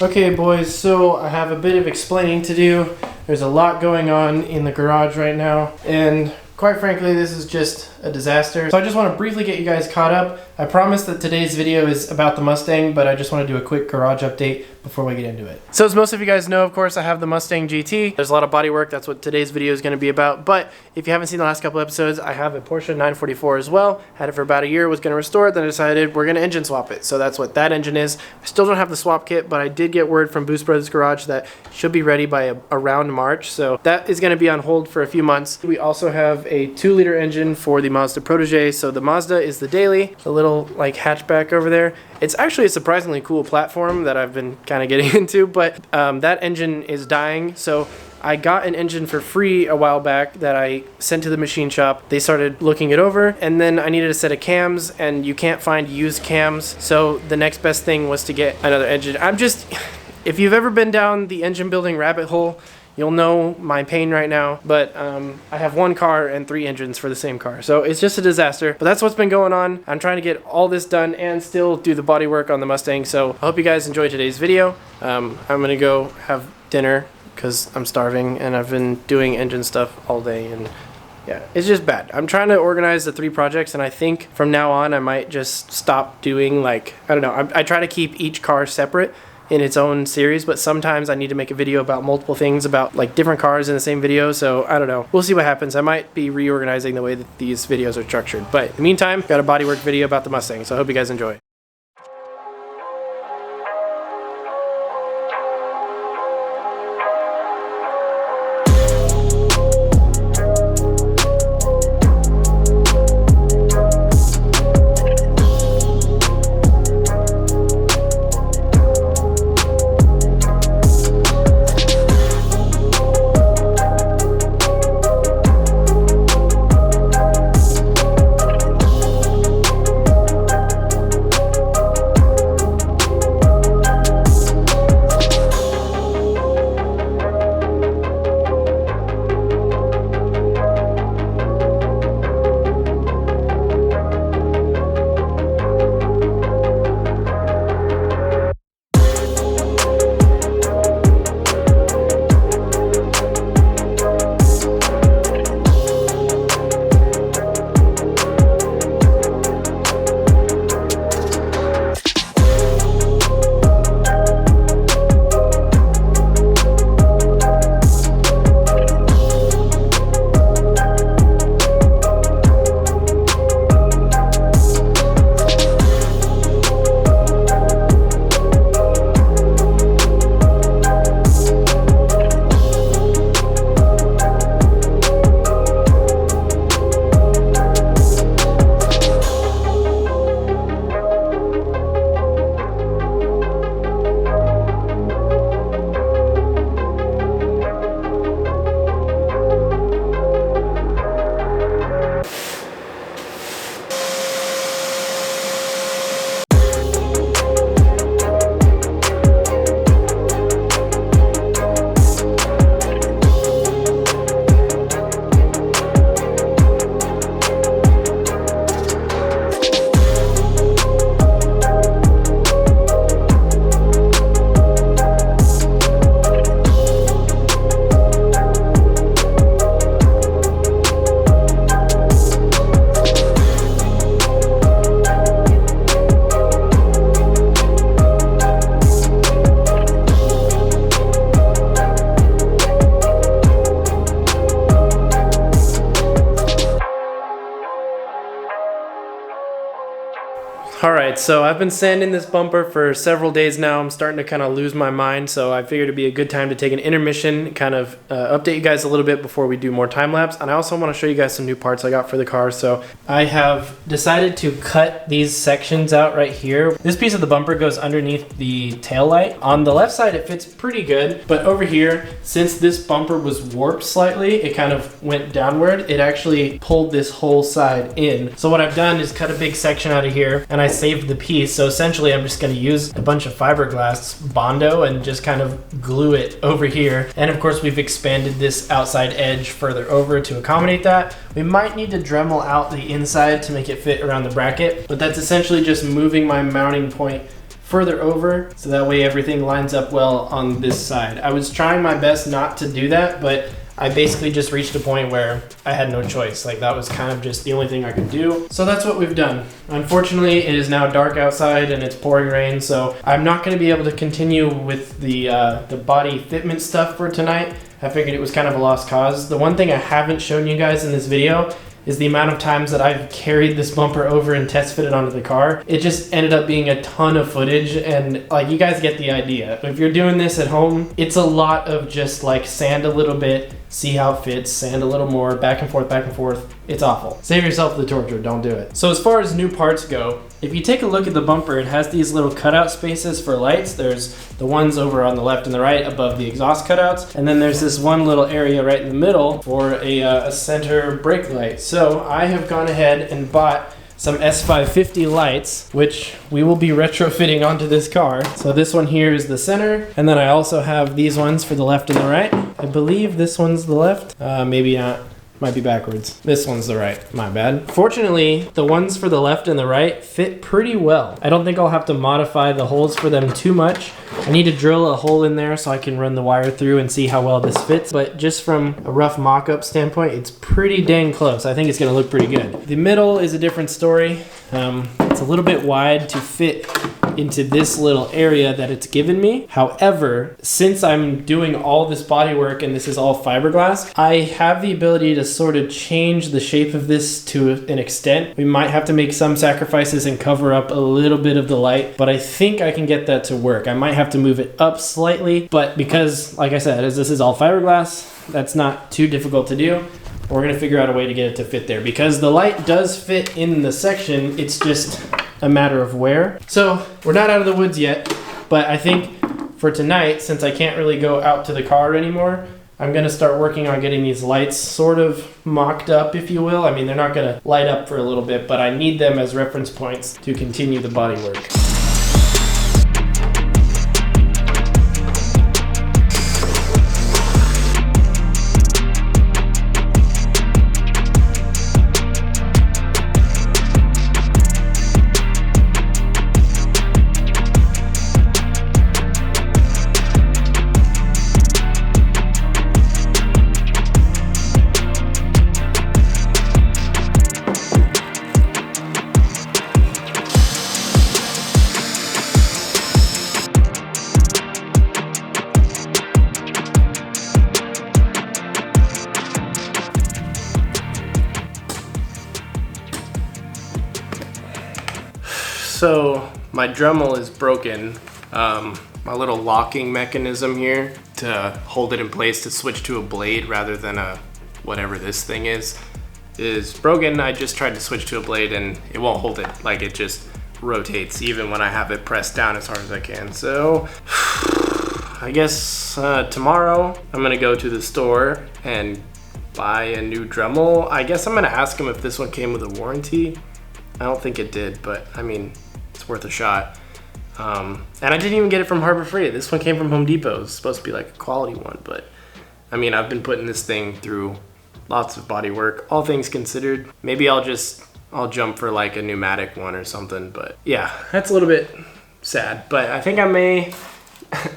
Okay boys, so I have a bit of explaining to do. There's a lot going on in the garage right now, and quite frankly, this is just a disaster. So I just want to briefly get you guys caught up. I promise that today's video is about the Mustang, but I just want to do a quick garage update before we get into it. So as most of you guys know, of course, I have the Mustang GT. There's a lot of body work. That's what today's video is going to be about. But if you haven't seen the last couple episodes, I have a Porsche 944 as well. Had it for about a year, was going to restore it, then I decided we're going to engine swap it. So that's what that engine is. I still don't have the swap kit, but I did get word from Boost Brothers Garage that it should be ready by around March. So that is going to be on hold for a few months. We also have a 2-liter engine for the Mazda Protege. So the Mazda is the daily, the little like hatchback over there. It's actually a surprisingly cool platform that I've been kind of getting into, but that engine is dying. So I got an engine for free a while back that I sent to the machine shop. They started looking it over, and then I needed a set of cams, and you can't find used cams. So the next best thing was to get another engine. If you've ever been down the engine building rabbit hole, you'll know my pain right now, but I have one car and 3 engines for the same car. So it's just a disaster, but that's what's been going on. I'm trying to get all this done and still do the body work on the Mustang. So I hope you guys enjoyed today's video. I'm gonna go have dinner because I'm starving and I've been doing engine stuff all day, and yeah, it's just bad. I'm trying to organize the 3 projects, and I think from now on I might just stop doing, like, I don't know, I try to keep each car separate in its own series, but sometimes I need to make a video about multiple things, about like different cars in the same video. So I don't know, we'll see what happens. I might be reorganizing the way that these videos are structured, but in the meantime, got a bodywork video about the Mustang, so I hope you guys enjoy. Alright, so I've been sanding this bumper for several days now. I'm starting to kind of lose my mind, so I figured it'd be a good time to take an intermission, kind of update you guys a little bit before we do more time lapse. And I also want to show you guys some new parts I got for the car. So I have decided to cut these sections out right here. This piece of the bumper goes underneath the tail light. On the left side, it fits pretty good, but over here, since this bumper was warped slightly, it kind of went downward. It actually pulled this whole side in. So what I've done is cut a big section out of here, and I saved the piece. So essentially I'm just going to use a bunch of fiberglass Bondo and just kind of glue it over here. And of course we've expanded this outside edge further over to accommodate that. We might need to Dremel out the inside to make it fit around the bracket, but that's essentially just moving my mounting point further over so that way everything lines up well on this side. I was trying my best not to do that, but I basically just reached a point where I had no choice. Like that was kind of just the only thing I could do. So that's what we've done. Unfortunately, it is now dark outside and it's pouring rain, so I'm not going to be able to continue with the body fitment stuff for tonight. I figured it was kind of a lost cause. The one thing I haven't shown you guys in this video is the amount of times that I've carried this bumper over and test fitted onto the car. It just ended up being a ton of footage, and like you guys get the idea. If you're doing this at home, it's a lot of just like sand a little bit, see how it fits, sand a little more, back and forth, back and forth. It's awful. Save yourself the torture, don't do it. So as far as new parts go, if you take a look at the bumper, it has these little cutout spaces for lights. There's the ones over on the left and the right above the exhaust cutouts. And then there's this one little area right in the middle for a center brake light. So I have gone ahead and bought some S550 lights, which we will be retrofitting onto this car. So this one here is the center, and then I also have these ones for the left and the right. I believe this one's the left, maybe not. Might be backwards. This one's the right, my bad. Fortunately, the ones for the left and the right fit pretty well. I don't think I'll have to modify the holes for them too much. I need to drill a hole in there so I can run the wire through and see how well this fits. But just from a rough mock-up standpoint, it's pretty dang close. I think it's gonna look pretty good. The middle is a different story. It's a little bit wide to fit into this little area that it's given me. However, since I'm doing all this body work and this is all fiberglass, I have the ability to sort of change the shape of this to an extent. We might have to make some sacrifices and cover up a little bit of the light, but I think I can get that to work. I might have to move it up slightly, but because, like I said, as this is all fiberglass, that's not too difficult to do. We're gonna figure out a way to get it to fit there. Because the light does fit in the section, it's just a matter of where. So we're not out of the woods yet, but I think for tonight, since I can't really go out to the car anymore, I'm gonna start working on getting these lights sort of mocked up, if you will. I mean, they're not gonna light up for a little bit, but I need them as reference points to continue the body work. So my Dremel is broken. My little locking mechanism here to hold it in place to switch to a blade rather than a whatever this thing is broken. I just tried to switch to a blade and it won't hold it. Like it just rotates even when I have it pressed down as hard as I can. So I guess tomorrow I'm gonna go to the store and buy a new Dremel. I guess I'm gonna ask them if this one came with a warranty. I don't think it did, but I mean, it's worth a shot. And I didn't even get it from Harbor Freight. This one came from Home Depot. It's supposed to be like a quality one, but I mean, I've been putting this thing through lots of body work, all things considered. Maybe I'll jump for like a pneumatic one or something, but yeah, that's a little bit sad, but I think I may,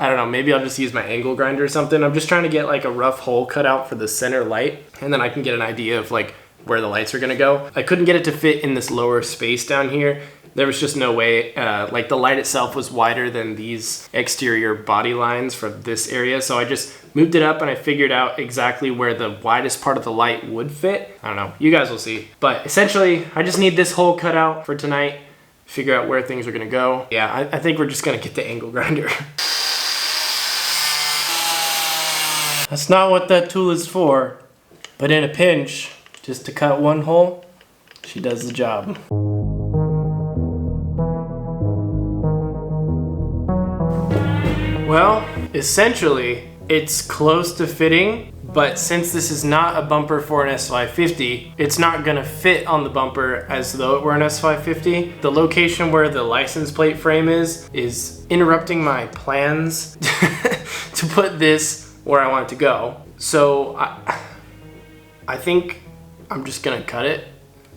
I don't know, maybe I'll just use my angle grinder or something. I'm just trying to get like a rough hole cut out for the center light, and then I can get an idea of like where the lights are gonna go. I couldn't get it to fit in this lower space down here. There was just no way, like the light itself was wider than these exterior body lines for this area. So I just moved it up and I figured out exactly where the widest part of the light would fit. I don't know, you guys will see. But essentially, I just need this hole cut out for tonight, figure out where things are gonna go. Yeah, I think we're just gonna get the angle grinder. That's not what that tool is for, but in a pinch, just to cut one hole, she does the job. Well, essentially, it's close to fitting, but since this is not a bumper for an S550, it's not gonna fit on the bumper as though it were an S550. The location where the license plate frame is interrupting my plans to put this where I want it to go. So I think I'm just gonna cut it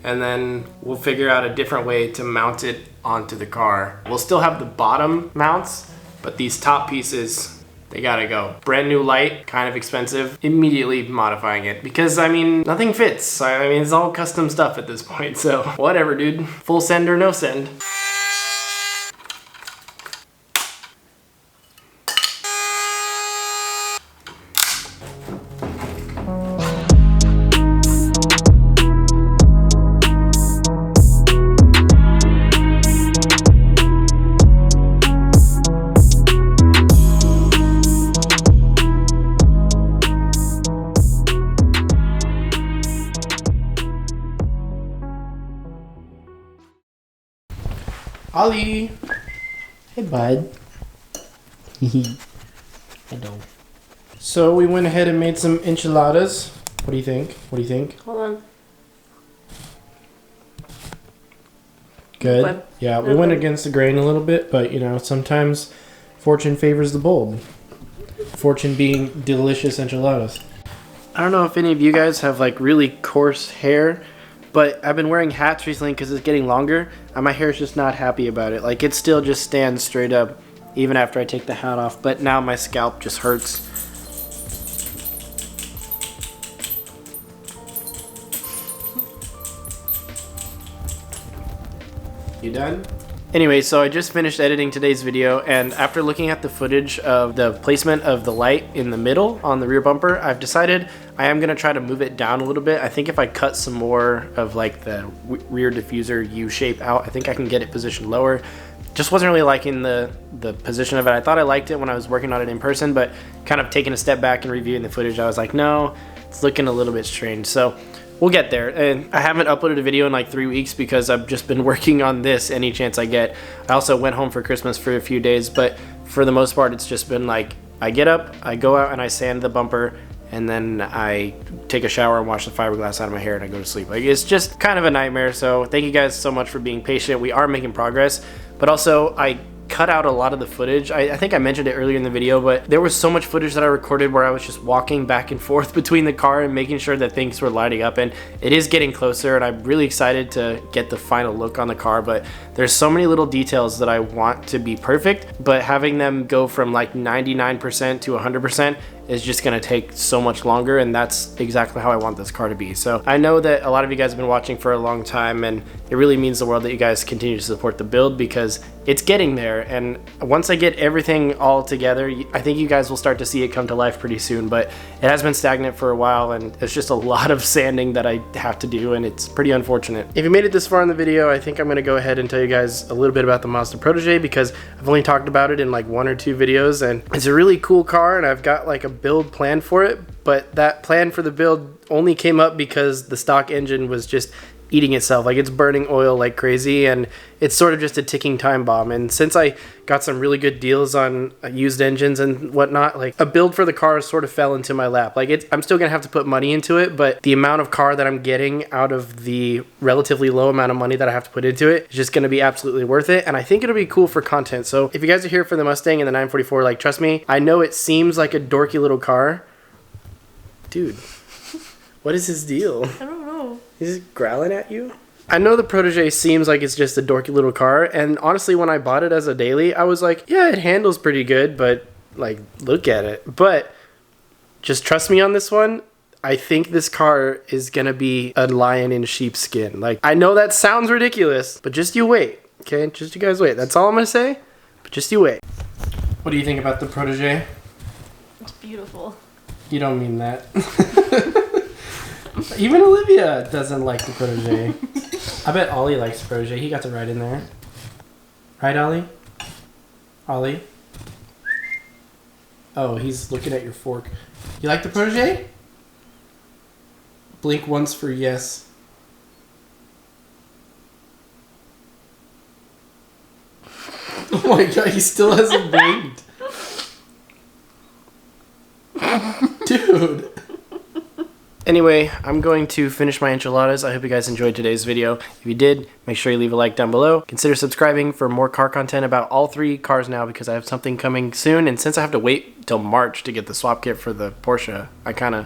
and then we'll figure out a different way to mount it onto the car. We'll still have the bottom mounts, but these top pieces, they gotta go. Brand new light, kind of expensive. Immediately modifying it because, I mean, nothing fits. I mean, it's all custom stuff at this point, so whatever, dude. Full send or no send. Ollie! Hey, bud. Hello. So we went ahead and made some enchiladas. What do you think? What do you think? Hold on. Good? Okay. Yeah, we went against the grain a little bit, but you know, sometimes fortune favors the bold. Fortune being delicious enchiladas. I don't know if any of you guys have like really coarse hair, but I've been wearing hats recently because it's getting longer, and my hair is just not happy about it. Like, it still just stands straight up even after I take the hat off, but now my scalp just hurts. You done? Anyway, so I just finished editing today's video, and after looking at the footage of the placement of the light in the middle on the rear bumper, I've decided I am going to try to move it down a little bit. I think if I cut some more of like the rear diffuser U-shape out, I think I can get it positioned lower. Just wasn't really liking the position of it. I thought I liked it when I was working on it in person, but kind of taking a step back and reviewing the footage, I was like, no, it's looking a little bit strange. So we'll get there. And I haven't uploaded a video in like 3 weeks because I've just been working on this any chance I get. I also went home for Christmas for a few days, but for the most part, it's just been like, I get up, I go out and I sand the bumper, and then I take a shower and wash the fiberglass out of my hair and I go to sleep. Like, it's just kind of a nightmare. So thank you guys so much for being patient. We are making progress, but also I cut out a lot of the footage. I think I mentioned it earlier in the video, but there was so much footage that I recorded where I was just walking back and forth between the car and making sure that things were lighting up, and it is getting closer, and I'm really excited to get the final look on the car. But there's so many little details that I want to be perfect, but having them go from like 99% to 100% is just gonna take so much longer, and that's exactly how I want this car to be. So I know that a lot of you guys have been watching for a long time, and it really means the world that you guys continue to support the build, because it's getting there. And once I get everything all together, I think you guys will start to see it come to life pretty soon. But it has been stagnant for a while, and it's just a lot of sanding that I have to do, and it's pretty unfortunate. If you made it this far in the video, I think I'm gonna go ahead and tell you guys a little bit about the Mazda Protege, because I've only talked about it in like 1 or 2 videos, and it's a really cool car, and I've got like a build plan for it, but that plan for the build only came up because the stock engine was just eating itself. Like, it's burning oil like crazy, and it's sort of just a ticking time bomb. And since I got some really good deals on used engines and whatnot, like, a build for the car sort of fell into my lap. Like, I'm still gonna have to put money into it, but the amount of car that I'm getting out of the relatively low amount of money that I have to put into it is just gonna be absolutely worth it, and I think it'll be cool for content. So if you guys are here for the Mustang and the 944, like, trust me, I know it seems like a dorky little car. Dude, what is his deal? I don't know. He's growling at you? I know the Protege seems like it's just a dorky little car, and honestly, when I bought it as a daily, I was like, yeah, it handles pretty good, but like, look at it. But just trust me on this one. I think this car is gonna be a lion in sheepskin. Like, I know that sounds ridiculous, but just you wait, okay? Just you guys wait. That's all I'm gonna say, but just you wait. What do you think about the Protege? It's beautiful. You don't mean that. Even Olivia doesn't like the Protege. I bet Ollie likes the Protege. He got to ride in there. Right, Ollie? Ollie? Oh, he's looking at your fork. You like the Protege? Blink once for yes. Oh my god, he still hasn't blinked. Dude. Anyway, I'm going to finish my enchiladas. I hope you guys enjoyed today's video. If you did, make sure you leave a like down below. Consider subscribing for more car content about all 3 cars now, because I have something coming soon. And since I have to wait till March to get the swap kit for the Porsche, I kind of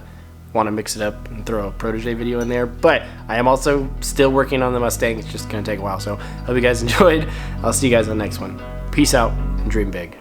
want to mix it up and throw a protege video in there. But I am also still working on the Mustang. It's just going to take a while. So hope you guys enjoyed. I'll see you guys on the next one. Peace out and dream big.